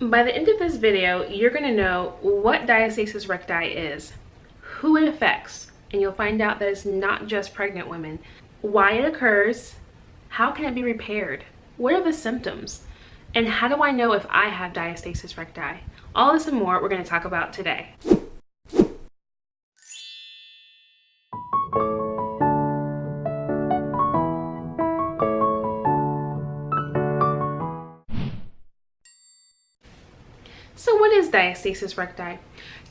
By the end of this video, you're going to know what diastasis recti is, who it affects, and you'll find out that it's not just pregnant women, why it occurs, how can it be repaired, what are the symptoms, and how do I know if I have diastasis recti? All this and more we're going to talk about today. So what is diastasis recti?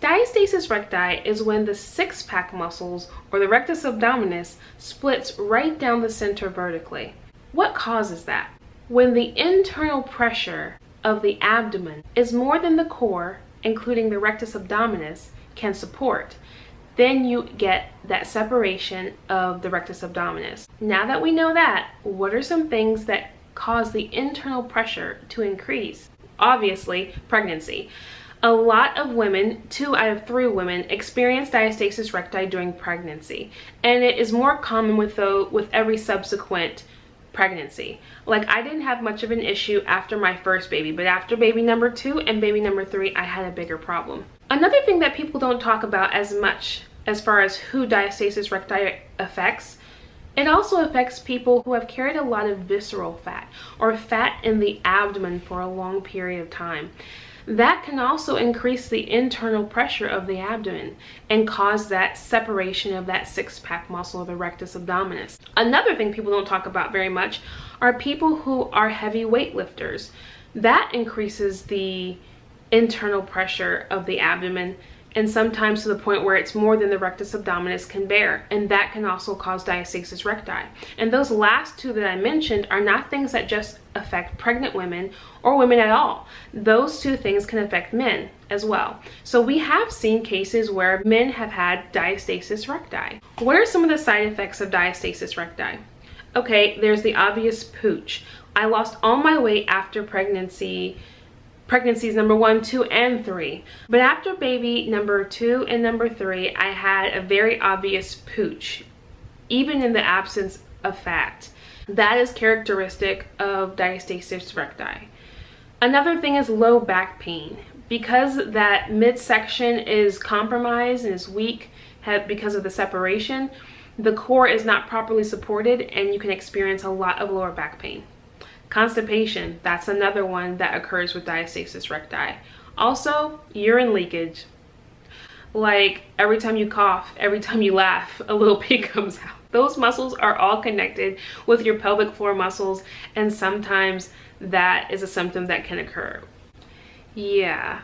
Diastasis recti is when the six-pack muscles, or the rectus abdominis, splits right down the center vertically. What causes that? When the internal pressure of the abdomen is more than the core, including the rectus abdominis, can support, then you get that separation of the rectus abdominis. Now that we know that, what are some things that cause the internal pressure to increase? Obviously, pregnancy. A lot of women, 2 out of 3 women, experience diastasis recti during pregnancy, and it is more common with every subsequent pregnancy. Like, I didn't have much of an issue after my first baby, but after baby number 2 and baby number 3, I had a bigger problem. Another thing that people don't talk about as much as far as who diastasis recti affects, it also affects people who have carried a lot of visceral fat or fat in the abdomen for a long period of time. That can also increase the internal pressure of the abdomen and cause that separation of that six-pack muscle, the rectus abdominis. Another thing people don't talk about very much are people who are heavy weightlifters. That increases the internal pressure of the abdomen, and sometimes to the point where it's more than the rectus abdominis can bear, and that can also cause diastasis recti. And those last 2 that I mentioned are not things that just affect pregnant women or women at all. Those 2 things can affect men as well. So we have seen cases where men have had diastasis recti. What are some of the side effects of diastasis recti? Okay, there's the obvious pooch. I lost all my weight after pregnancies number 1, 2, and 3. But after baby number 2 and number 3, I had a very obvious pooch, even in the absence of fat. That is characteristic of diastasis recti. Another thing is low back pain. Because that midsection is compromised and is weak because of the separation, the core is not properly supported and you can experience a lot of lower back pain. Constipation, that's another one that occurs with diastasis recti. Also, urine leakage. Like, every time you cough, every time you laugh, a little pee comes out. Those muscles are all connected with your pelvic floor muscles, and sometimes that is a symptom that can occur. Yeah,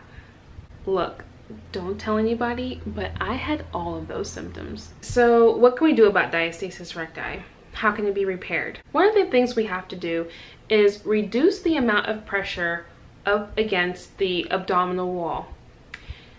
look, don't tell anybody, but I had all of those symptoms. So what can we do about diastasis recti? How can it be repaired? One of the things we have to do is reduce the amount of pressure up against the abdominal wall.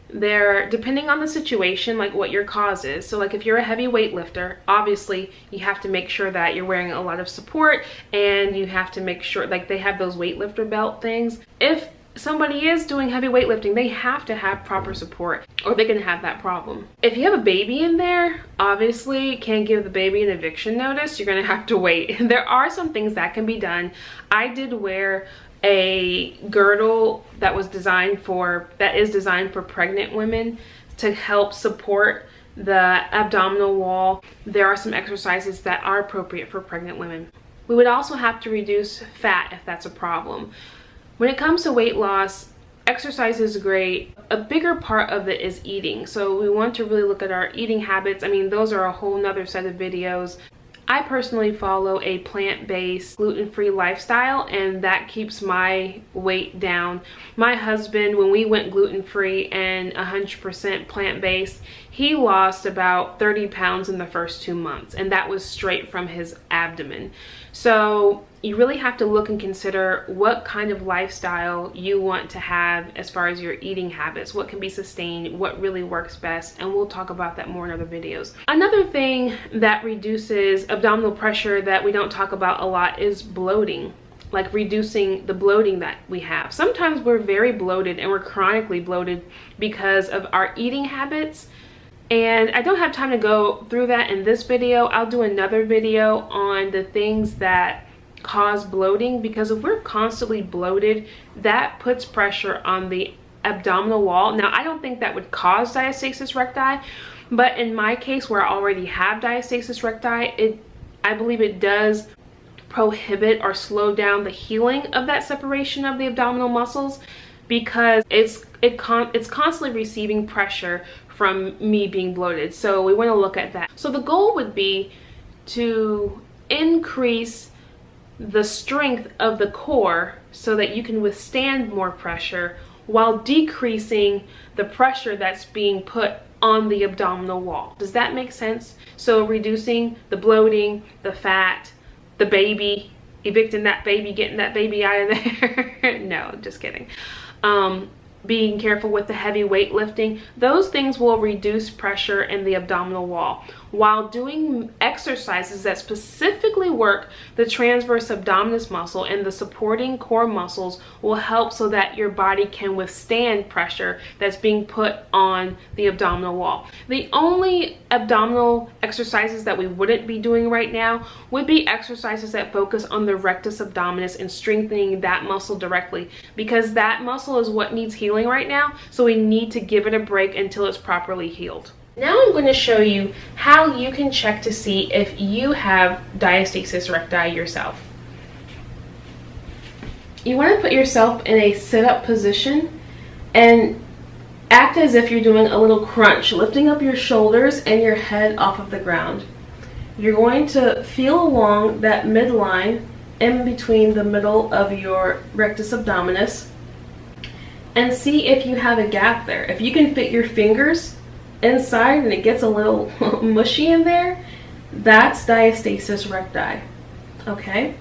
Depending on the situation, like what your cause is. So like if you're a heavy weightlifter, obviously you have to make sure that you're wearing a lot of support, and you have to make sure, like, they have those weightlifter belt things. If somebody is doing heavy weightlifting, they have to have proper support or they're gonna have that problem. If you have a baby in there, obviously can't give the baby an eviction notice. You're gonna have to wait. There are some things that can be done. I did wear a girdle that is designed for pregnant women to help support the abdominal wall. There are some exercises that are appropriate for pregnant women. We would also have to reduce fat if that's a problem. When it comes to weight loss, exercise is great. A bigger part of it is eating. So we want to really look at our eating habits. I mean, those are a whole nother set of videos. I personally follow a plant-based, gluten-free lifestyle, and that keeps my weight down. My husband, when we went gluten-free and 100% plant-based, he lost about 30 pounds in the first 2 months, and that was straight from his abdomen. So you really have to look and consider what kind of lifestyle you want to have as far as your eating habits, what can be sustained, what really works best, and we'll talk about that more in other videos. Another thing that reduces abdominal pressure that we don't talk about a lot is bloating. Like reducing the bloating that we have. Sometimes we're very bloated and we're chronically bloated because of our eating habits. And I don't have time to go through that in this video. I'll do another video on the things that cause bloating, because if we're constantly bloated, that puts pressure on the abdominal wall. Now, I don't think that would cause diastasis recti, but in my case where I already have diastasis recti, I believe it does prohibit or slow down the healing of that separation of the abdominal muscles, because it's constantly receiving pressure from me being bloated. So we want to look at that. So the goal would be to increase the strength of the core so that you can withstand more pressure while decreasing the pressure that's being put on the abdominal wall. Does that make sense? So reducing the bloating, the fat, the baby, evicting that baby, getting that baby out of there. No, just kidding. Being careful with the heavy weightlifting. Those things will reduce pressure in the abdominal wall, while doing exercises that specifically work the transverse abdominis muscle and the supporting core muscles will help so that your body can withstand pressure that's being put on the abdominal wall. The only abdominal exercises that we wouldn't be doing right now would be exercises that focus on the rectus abdominis and strengthening that muscle directly, because that muscle is what needs healing right now, so we need to give it a break until it's properly healed. Now I'm going to show you how you can check to see if you have diastasis recti yourself. You want to put yourself in a sit-up position and act as if you're doing a little crunch, lifting up your shoulders and your head off of the ground. You're going to feel along that midline in between the middle of your rectus abdominis and see if you have a gap there. If you can fit your fingers inside and it gets a little mushy in there, that's diastasis recti. Okay?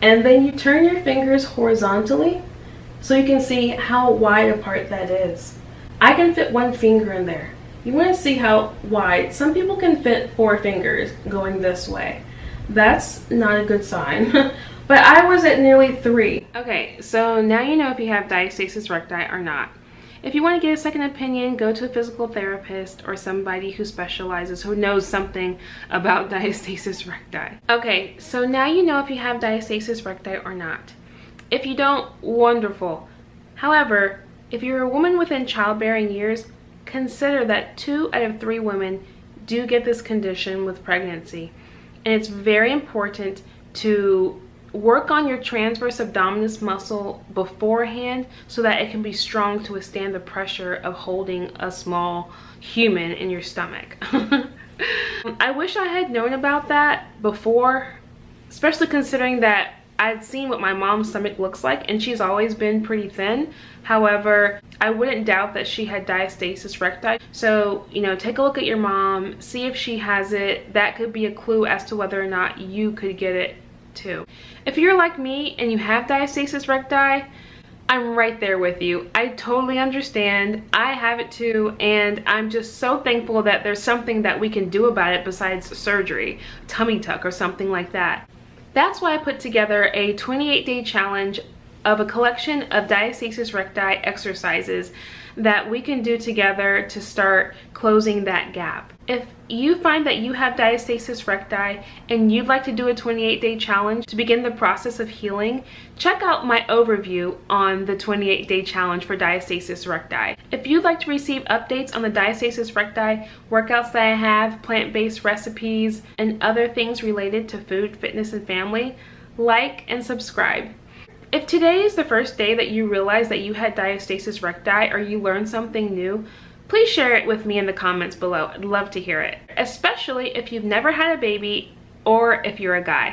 And then you turn your fingers horizontally so you can see how wide apart that is. I can fit one finger in there. You want to see how wide. Some people can fit 4 fingers going this way. That's not a good sign. But I was at nearly 3. Okay, so now you know if you have diastasis recti or not. If you want to get a second opinion, go to a physical therapist or somebody who specializes, who knows something about diastasis recti. Okay, so now you know if you have diastasis recti or not. If you don't, wonderful. However, if you're a woman within childbearing years, consider that 2 out of 3 women do get this condition with pregnancy. And it's very important to work on your transverse abdominis muscle beforehand so that it can be strong to withstand the pressure of holding a small human in your stomach. I wish I had known about that before, especially considering that I'd seen what my mom's stomach looks like and she's always been pretty thin. However, I wouldn't doubt that she had diastasis recti. So, you know, take a look at your mom, see if she has it. That could be a clue as to whether or not you could get it too. If you're like me and you have diastasis recti, I'm right there with you. I totally understand. I have it too, and I'm just so thankful that there's something that we can do about it besides surgery, tummy tuck or something like that. That's why I put together a 28-day challenge of a collection of diastasis recti exercises that we can do together to start closing that gap. If you find that you have diastasis recti and you'd like to do a 28-day challenge to begin the process of healing, check out my overview on the 28-day challenge for diastasis recti. If you'd like to receive updates on the diastasis recti workouts that I have, plant-based recipes, and other things related to food, fitness, and family, like and subscribe. If today is the first day that you realize that you had diastasis recti or you learned something new, please share it with me in the comments below. I'd love to hear it, especially if you've never had a baby or if you're a guy.